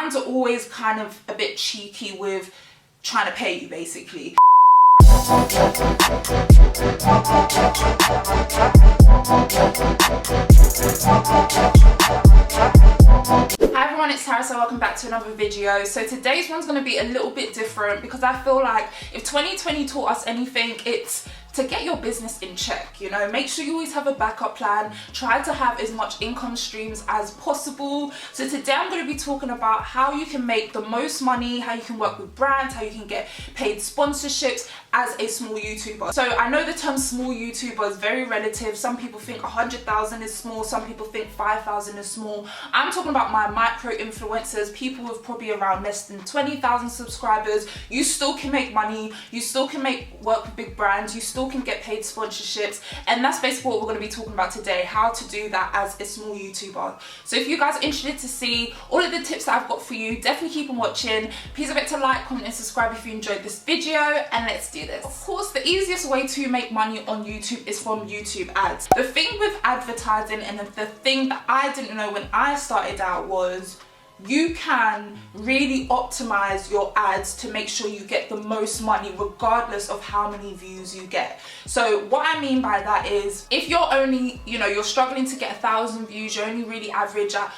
brands are always kind of a bit cheeky with trying to pay you, basically. Hi everyone, it's Zara, so welcome back to another video. So today's one's going to be a little bit different because I feel like if 2020 taught us anything, it's to get your business in check. You know, make sure you always have a backup plan. Try to have as much income streams as possible. So today I'm going to be talking about how you can make the most money, how you can work with brands, how you can get paid sponsorships as a small YouTuber. So I know the term small YouTuber is very relative. Some people think 100,000 is small, some people think 5,000 is small. I'm talking about my micro influencers, people with probably around less than 20,000 subscribers. You still can make money, you still can work with big brands, you still can get paid sponsorships, and that's basically what we're going to be talking about today, how to do that as a small YouTuber. So if you guys are interested to see all of the tips that I've got for you, definitely keep on watching. Please don't forget to like, comment and subscribe if you enjoyed this video, and let's do this. Of course, the easiest way to make money on YouTube is from YouTube ads. The thing with advertising, and the thing that I didn't know when I started out, was you can really optimize your ads to make sure you get the most money regardless of how many views you get. So what I mean by that is, if you're only, you're struggling to get 1,000 views, you're only really average at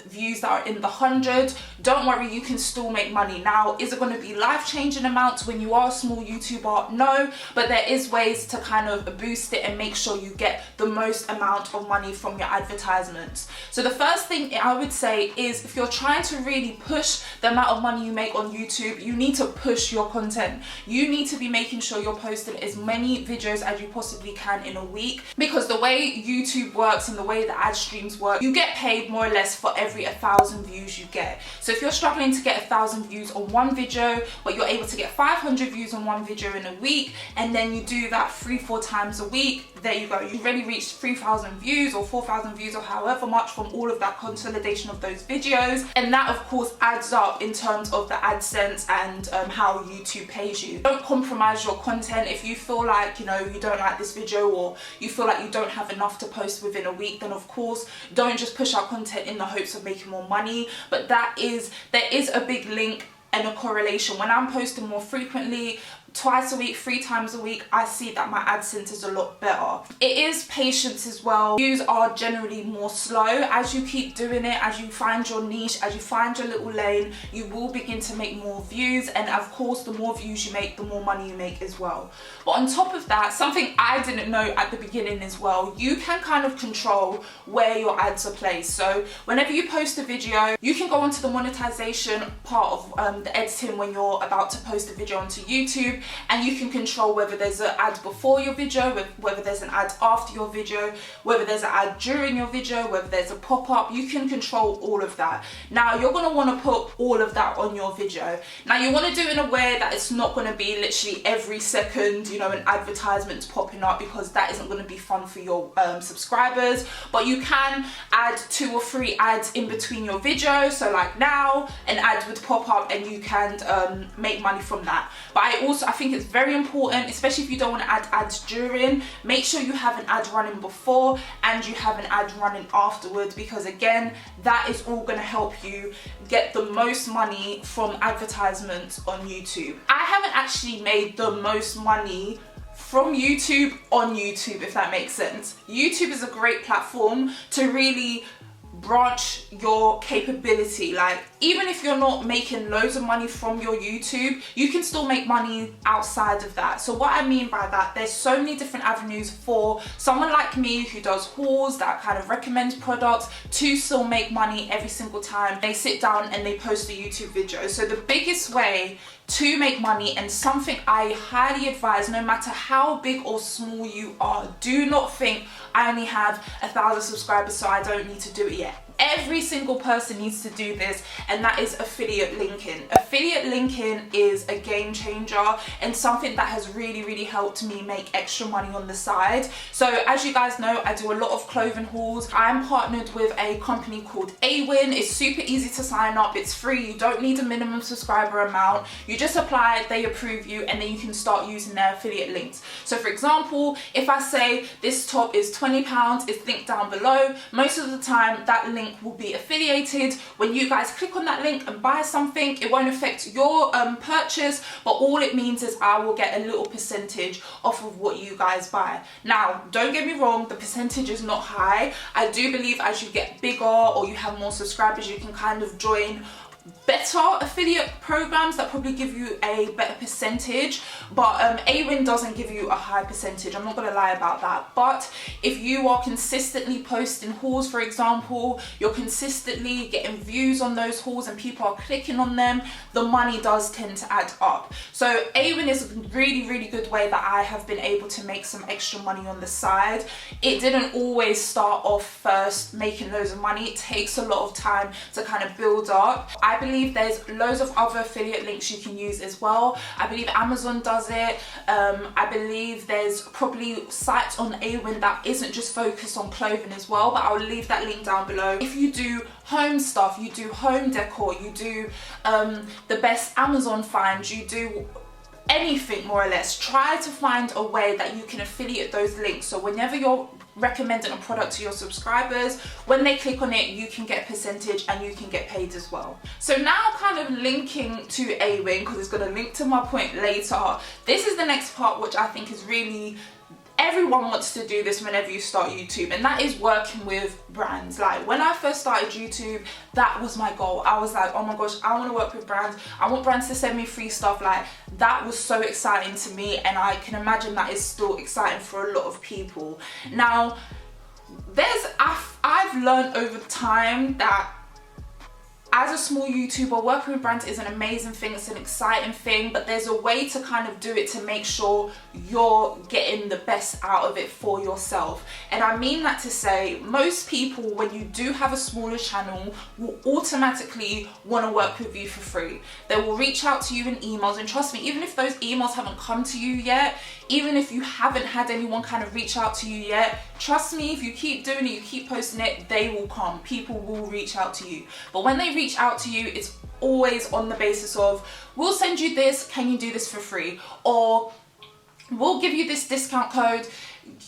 views that are in the 100, don't worry, you can still make money. Now, is it going to be life-changing amounts when you are a small YouTuber? No, but there is ways to kind of boost it and make sure you get the most amount of money from your advertisements. So the first thing I would say is, if you're trying to really push the amount of money you make on YouTube, you need to push your content. You need to be making sure you're posting as many videos as you possibly can in a week, because the way YouTube works and the way the ad streams work, you get paid more or less for every 1,000 views you get. So if you're struggling to get 1,000 views on one video, but you're able to get 500 views on one video in a week, and then you do that 3-4 times a week, there you go. You've already reached 3,000 views or 4,000 views or however much from all of that consolidation of those videos. And that of course adds up in terms of the AdSense and how YouTube pays you. Don't compromise your content. If you feel like, you don't like this video, or you feel like you don't have enough to post within a week, then of course don't just push out content in the hopes of making more money. But there is a big link and a correlation. When I'm posting more frequently, twice a week, 3 times a week, I see that my AdSense is a lot better. It is patience as well. Views are generally more slow. As you keep doing it, as you find your niche, as you find your little lane, you will begin to make more views, and of course the more views you make, the more money you make as well. But on top of that, something I didn't know at the beginning as well, you can kind of control where your ads are placed. So whenever you post a video, you can go onto the monetization part of the editing when you're about to post a video onto YouTube, and you can control whether there's an ad before your video, whether there's an ad after your video, whether there's an ad during your video, whether there's a pop-up. You can control all of that. Now you're going to want to put all of that on your video. Now you want to do it in a way that it's not going to be literally every second, an advertisement's popping up, because that isn't going to be fun for your subscribers. But you can add 2 or 3 ads in between your video. So like now, an ad would pop up and you can make money from that. But I think it's very important, especially if you don't want to add ads during, make sure you have an ad running before and you have an ad running afterwards, because again, that is all going to help you get the most money from advertisements on YouTube. I haven't actually made the most money from YouTube on YouTube, if that makes sense. YouTube is a great platform to really branch your capability. Like, even if you're not making loads of money from your YouTube, you can still make money outside of that. So what I mean by that, there's so many different avenues for someone like me who does hauls, that kind of recommends products, to still make money every single time they sit down and they post a YouTube video. So the biggest way to make money, and something I highly advise, no matter how big or small you are, do not think I only have 1,000 subscribers so I don't need to do it yet. Every single person needs to do this, and that is affiliate linking. affiliate linking is a game changer and something that has really helped me make extra money on the side. So as you guys know, I do a lot of clothing hauls. I'm partnered with a company called Awin. It's super easy to sign up. It's free. You don't need a minimum subscriber amount. You just apply, they approve you, and then you can start using their affiliate links. So for example, if I say this top is £20, it's linked down below, most of the time that link will be affiliated. When you guys click on that link and buy something, it won't affect your purchase, but all it means is I will get a little percentage off of what you guys buy. Now, don't get me wrong, the percentage is not high. I do believe as you get bigger or you have more subscribers, you can kind of join better affiliate programs that probably give you a better percentage, but Awin doesn't give you a high percentage. I'm not gonna lie about that. But if you are consistently posting hauls, for example, you're consistently getting views on those hauls and people are clicking on them, the money does tend to add up. So Awin is a really good way that I have been able to make some extra money on the side. It didn't always start off first making loads of money. It takes a lot of time to kind of build up. I believe there's loads of other affiliate links you can use as well. I believe Amazon does it. I believe there's probably sites on Awin that isn't just focused on clothing as well, but I'll leave that link down below. If you do home stuff, you do home decor, you do the best Amazon finds, you do anything more or less, try to find a way that you can affiliate those links. So whenever you're recommending a product to your subscribers, when they click on it, you can get a percentage and you can get paid as well. So now kind of linking to Awin, because it's going to link to my point later, this is the next part which I think is really, everyone wants to do this whenever you start YouTube, and that is working with brands. Like when I first started YouTube, that was my goal. I was like, oh my gosh, I want to work with brands. I want brands to send me free stuff. Like that was so exciting to me, and I can imagine that is still exciting for a lot of people. Now, I've learned over time that as a small YouTuber, working with brands is an amazing thing, it's an exciting thing, but there's a way to kind of do it to make sure you're getting the best out of it for yourself. And I mean that to say, most people, when you do have a smaller channel, will automatically want to work with you for free. They will reach out to you in emails, and trust me, even if those emails haven't come to you yet, even if you haven't had anyone kind of reach out to you yet, trust me, if you keep doing it, you keep posting it, they will come. People will reach out to you. But when they reach out to you, it's always on the basis of, we'll send you this, can you do this for free? Or we'll give you this discount code.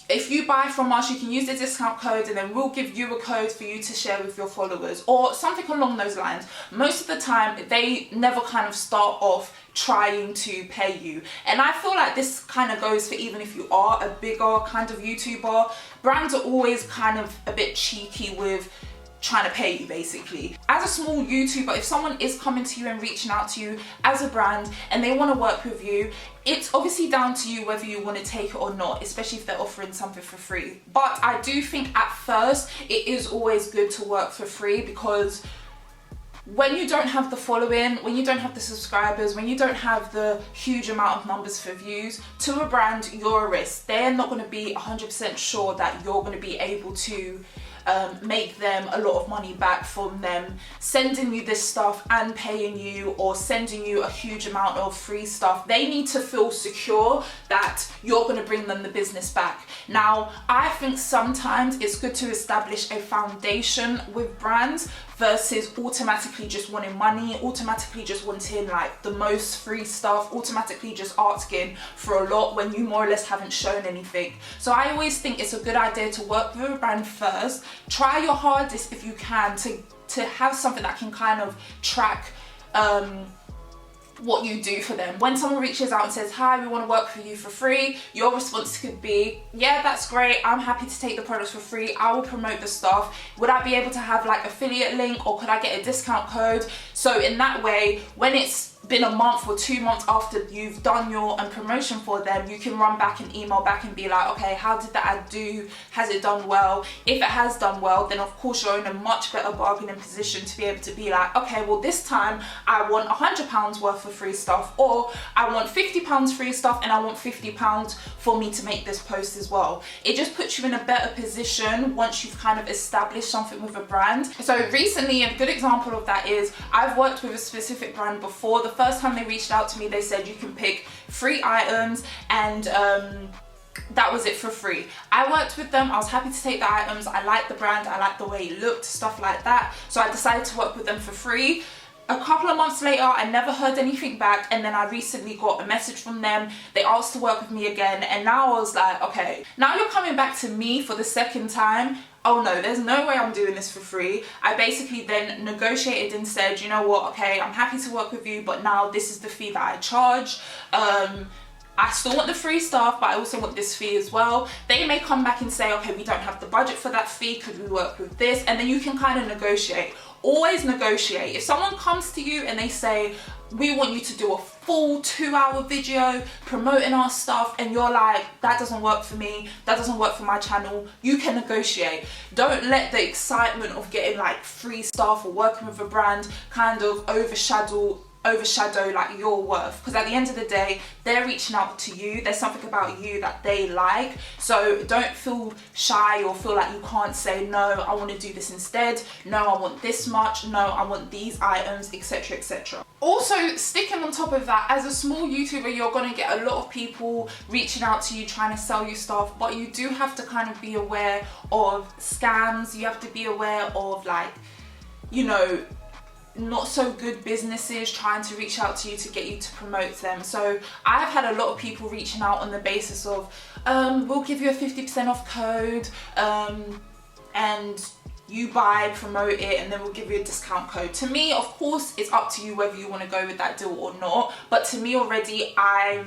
If you buy from us, you can use the discount code, and then we'll give you a code for you to share with your followers, or something along those lines. Most of the time, they never kind of start off trying to pay you. And I feel like this kind of goes for even if you are a bigger kind of YouTuber. Brands are always kind of a bit cheeky with trying to pay you, basically. As a small YouTuber, if someone is coming to you and reaching out to you as a brand and they want to work with you, it's obviously down to you whether you want to take it or not, especially if they're offering something for free. But I do think at first it is always good to work for free, because when you don't have the following, when you don't have the subscribers, when you don't have the huge amount of numbers for views, to a brand, you're a risk. They're not going to be 100% sure that you're going to be able to make them a lot of money back from them sending you this stuff and paying you, or sending you a huge amount of free stuff. They need to feel secure that you're going to bring them the business back. Now, I think sometimes it's good to establish a foundation with brands versus automatically just wanting money, automatically just wanting like the most free stuff, automatically just asking for a lot when you more or less haven't shown anything. So I always think it's a good idea to work with a brand first. Try your hardest if you can to have something that can kind of track what you do for them. When someone reaches out and says, hi, we want to work for you for free, your response could be, yeah, that's great, I'm happy to take the products for free, I will promote the stuff. Would I be able to have like affiliate link, or could I get a discount code? So in that way, when it's been a month or 2 months after you've done your promotion for them, you can run back and email back and be like, okay, how did the ad do? Has it done well? If it has done well, then of course you're in a much better bargaining position to be able to be like, okay, well this time I want £100 worth of free stuff, or I want £50 free stuff, and I want £50 for me to make this post as well. It just puts you in a better position once you've kind of established something with a brand. So recently, a good example of that is I've worked with a specific brand before the first time they reached out to me, they said you can pick 3 items, and that was it for free. I worked with them, I was happy to take the items, I liked the brand, I liked the way it looked, stuff like that. So I decided to work with them for free. A couple of months later, I never heard anything back, and then I recently got a message from them. They asked to work with me again, and now I was like, okay, now you're coming back to me for the second time. Oh no, there's no way I'm doing this for free. I basically then negotiated and said, you know what, okay, I'm happy to work with you, but now this is the fee that I charge. I still want the free stuff, but I also want this fee as well. They may come back and say, okay, we don't have the budget for that fee, could we work with this? And then you can kind of negotiate. Always negotiate. If someone comes to you and they say, we want you to do a full 2-hour video promoting our stuff, and you're like, that doesn't work for me, that doesn't work for my channel, you can negotiate. Don't let the excitement of getting like free stuff or working with a brand kind of overshadow like your worth, because at the end of the day, they're reaching out to you. There's something about you that they like, so don't feel shy or feel like you can't say, no, I want to do this instead, no, I want this much, no, I want these items, etc, etc. Also, sticking on top of that, as a small YouTuber, you're going to get a lot of people reaching out to you trying to sell you stuff, but you do have to kind of be aware of scams. You have to be aware of, like, you know, not so good businesses trying to reach out to you to get you to promote them. So I've had a lot of people reaching out on the basis of, we'll give you a 50% off code, and you buy, promote it, and then we'll give you a discount code. To me, of course, it's up to you whether you want to go with that deal or not, but to me already, I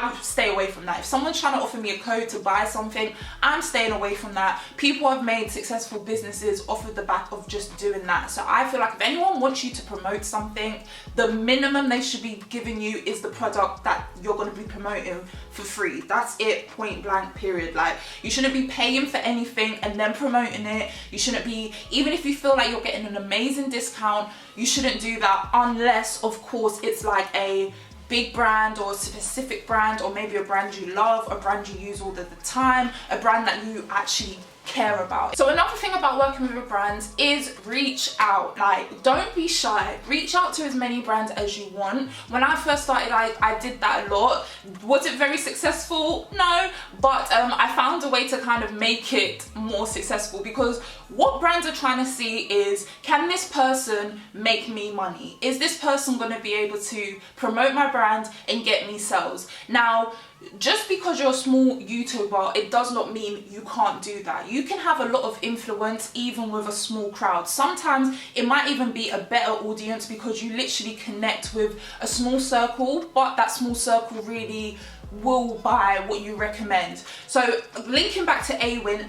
would stay away from that. If someone's trying to offer me a code to buy something, I'm staying away from that. People have made successful businesses off of the back of just doing that. So I feel like if anyone wants you to promote something, the minimum they should be giving you is the product that you're going to be promoting for free. That's it, point blank, period. Like, you shouldn't be paying for anything and then promoting it. You shouldn't be, even if you feel like you're getting an amazing discount, you shouldn't do that unless, of course, it's like a big brand or a specific brand, or maybe a brand you love, a brand you use all the time, a brand that you actually care about. So another thing about working with a brand is reach out. Like, don't be shy. Reach out to as many brands as you want. When I first started, I did that a lot. Was it very successful? No, but I found a way to kind of make it more successful, because what brands are trying to see is, can this person make me money? Is this person going to be able to promote my brand and get me sales? Now, just because you're a small YouTuber, it does not mean you can't do that. You can have a lot of influence even with a small crowd. Sometimes it might even be a better audience because you literally connect with a small circle, but that small circle really will buy what you recommend. So linking back to Awin,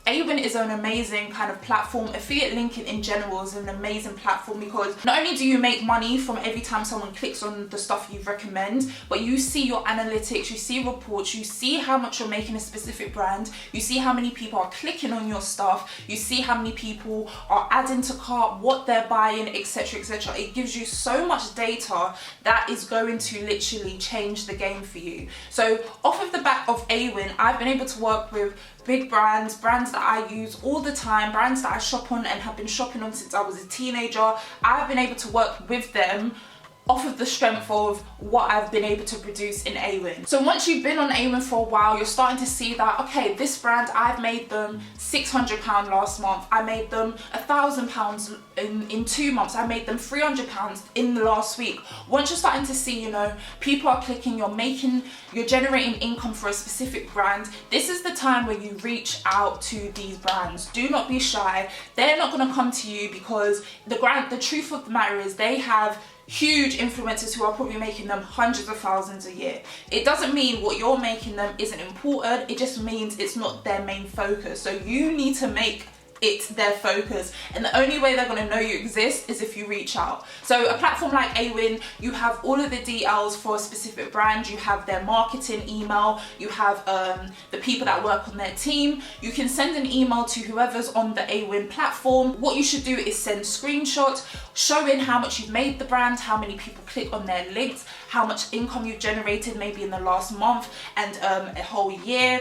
Awin is an amazing kind of platform. Affiliate linking in general is an amazing platform, because not only do you make money from every time someone clicks on the stuff you recommend, but you see your analytics, you see reports, you see how much you're making a specific brand, you see how many people are clicking on your stuff, you see how many people are adding to cart, what they're buying, etc, etc. It gives you so much data that is going to literally change the game for you. So off of the back of Awin, I've been able to work with big brands that I use all the time, brands that I shop on and have been shopping on since I was a teenager. I've been able to work with them off of the strength of what I've been able to produce in Awin. So once you've been on Awin for a while, you're starting to see that, okay, this brand, I've made them £600 last month, I made them £1,000 in 2 months, I made them £300 in the last week. Once you're starting to see, you know, people are clicking, you're generating income for a specific brand, this is the time where you reach out to these brands. Do not be shy. They're not going to come to you, because the truth of the matter is they have huge influencers who are probably making them hundreds of thousands a year. It doesn't mean what you're making them isn't important, it just means it's not their main focus. So you need to make it their focus, and the only way they're going to know you exist is if you reach out. So a platform like Awin, you have all of the details for a specific brand, you have their marketing email, you have the people that work on their team. You can send an email to whoever's on the Awin platform. What you should do is send screenshots showing how much you've made the brand, how many people click on their links, how much income you've generated maybe in the last month and a whole year.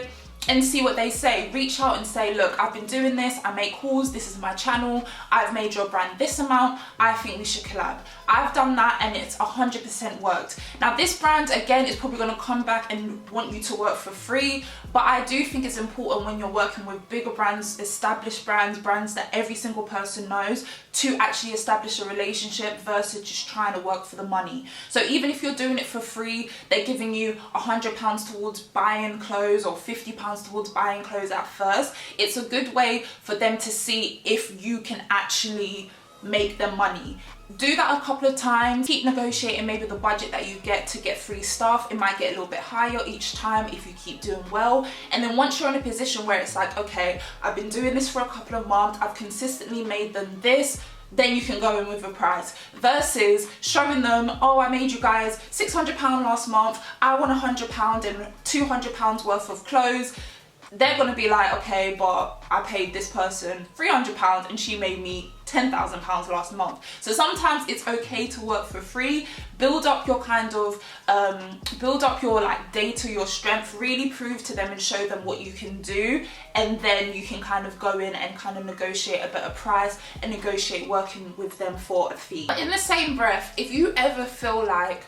and see what they say. Reach out and say, look, I've been doing this, I make hauls, this is my channel, I've made your brand this amount, I think we should collab. I've done that and it's 100% worked. Now this brand, again, is probably gonna come back and want you to work for free, but I do think it's important when you're working with bigger brands, established brands, brands that every single person knows, to actually establish a relationship versus just trying to work for the money. So even if you're doing it for free, they're giving you £100 towards buying clothes or £50 towards buying clothes at first. It's a good way for them to see if you can actually make them money. Do that a couple of times, keep negotiating maybe the budget that you get to get free stuff. It might get a little bit higher each time if you keep doing well. And then once you're in a position where it's like, okay, I've been doing this for a couple of months, I've consistently made them this, then you can go in with a price, versus showing them, oh, I made you guys £600 last month, I want £100 and £200 worth of clothes. They're gonna be like, okay, but I paid this person £300 and she made me £10,000 last month. So sometimes it's okay to work for free. Build up your build up your like data, your strength, really prove to them and show them what you can do, and then you can kind of go in and kind of negotiate a better price and negotiate working with them for a fee. But in the same breath, if you ever feel like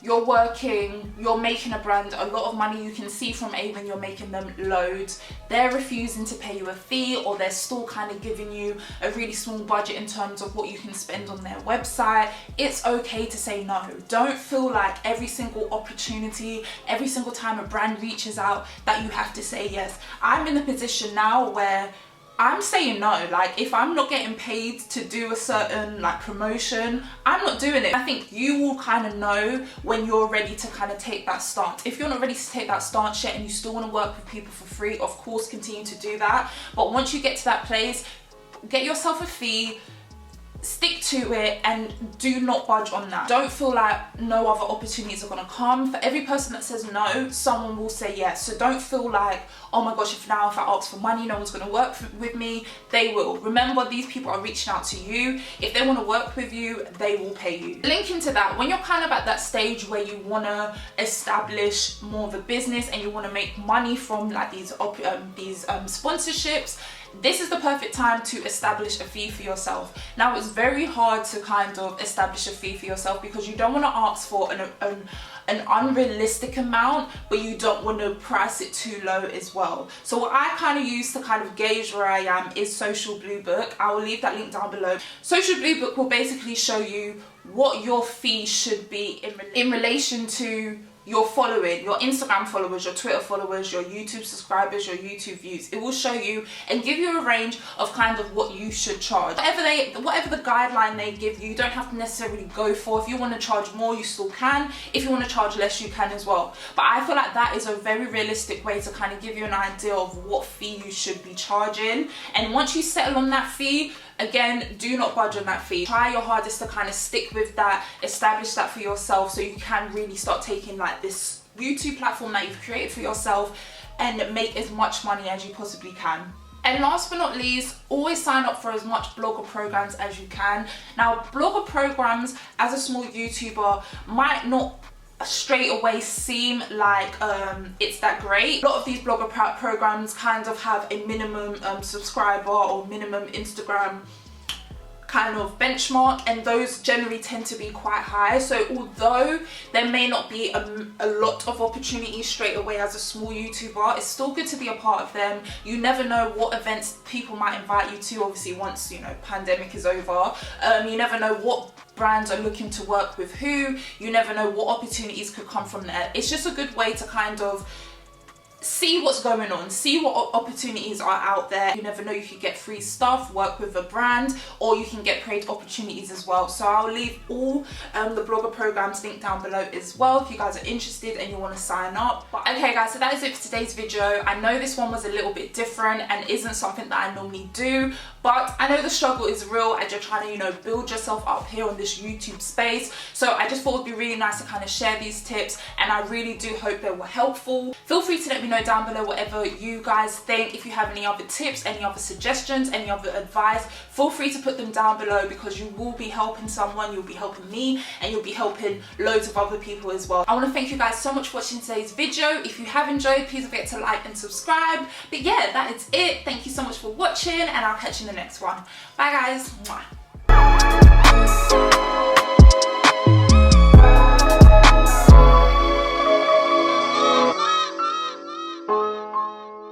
you're making a brand a lot of money, you can see from Avon you're making them loads, they're refusing to pay you a fee, or they're still kind of giving you a really small budget in terms of what you can spend on their website, it's okay to say no. Don't feel like every single opportunity, every single time a brand reaches out, that you have to say yes. I'm in a position now where I'm saying no. Like, if I'm not getting paid to do a certain like promotion, I'm not doing it. I think you will kind of know when you're ready to kind of take that stance. If you're not ready to take that stance yet and you still want to work with people for free, of course continue to do that. But once you get to that place, get yourself a fee, stick to it, and do not budge on that. Don't feel like no other opportunities are going to come. For every person that says no, someone will say yes. So don't feel like, oh my gosh, if I ask for money, no one's going to work with me. They will. Remember, these people are reaching out to you. If they want to work with you, they will pay you. Link into that, when you're kind of at that stage where you want to establish more of a business and you want to make money from like these sponsorships, this is the perfect time to establish a fee for yourself. Now, it's very hard to kind of establish a fee for yourself because you don't want to ask for an unrealistic amount, but you don't want to price it too low as well. So what I kind of use to kind of gauge where I am is Social Bluebook. I will leave that link down below. Social Bluebook will basically show you what your fee should be in relation to your following, your Instagram followers, your Twitter followers, your YouTube subscribers, your YouTube views. It will show you and give you a range of kind of what you should charge. Whatever the guideline they give you, you don't have to necessarily go for. If you want to charge more, you still can. If you want to charge less, you can as well. But I feel like that is a very realistic way to kind of give you an idea of what fee you should be charging. And once you settle on that fee, again, do not budge on that fee. Try your hardest to kind of stick with that, establish that for yourself, so you can really start taking like this YouTube platform that you've created for yourself and make as much money as you possibly can. And last but not least, always sign up for as much blogger programs as you can. Now, blogger programs as a small YouTuber might not straight away seem like it's that great. A lot of these blogger programs kind of have a minimum subscriber or minimum Instagram kind of benchmark, and those generally tend to be quite high. So although there may not be a lot of opportunities straight away as a small YouTuber, it's still good to be a part of them. You never know what events people might invite you to, obviously once, you know, pandemic is over. You never know what brands are looking to work with who. You never know what opportunities could come from there. It's just a good way to kind of see what's going on, see what opportunities are out there. You never know, you could get free stuff, work with a brand, or you can get paid opportunities as well. So I'll leave all the blogger programs linked down below as well if you guys are interested and you want to sign up. But okay guys, so that is it for today's video. I know this one was a little bit different and isn't something that I normally do, but I know the struggle is real as you're trying to, you know, build yourself up here on this YouTube space. So I just thought it would be really nice to kind of share these tips, and I really do hope they were helpful. Feel free to let me know down below whatever you guys think. If you have any other tips, any other suggestions, any other advice, feel free to put them down below, because you will be helping someone, you'll be helping me, and you'll be helping loads of other people as well. I want to thank you guys so much for watching today's video. If you have enjoyed, please don't forget to like and subscribe. But yeah, that is it. Thank you so much for watching, and I'll catch you in the next one. Bye guys. Mwah.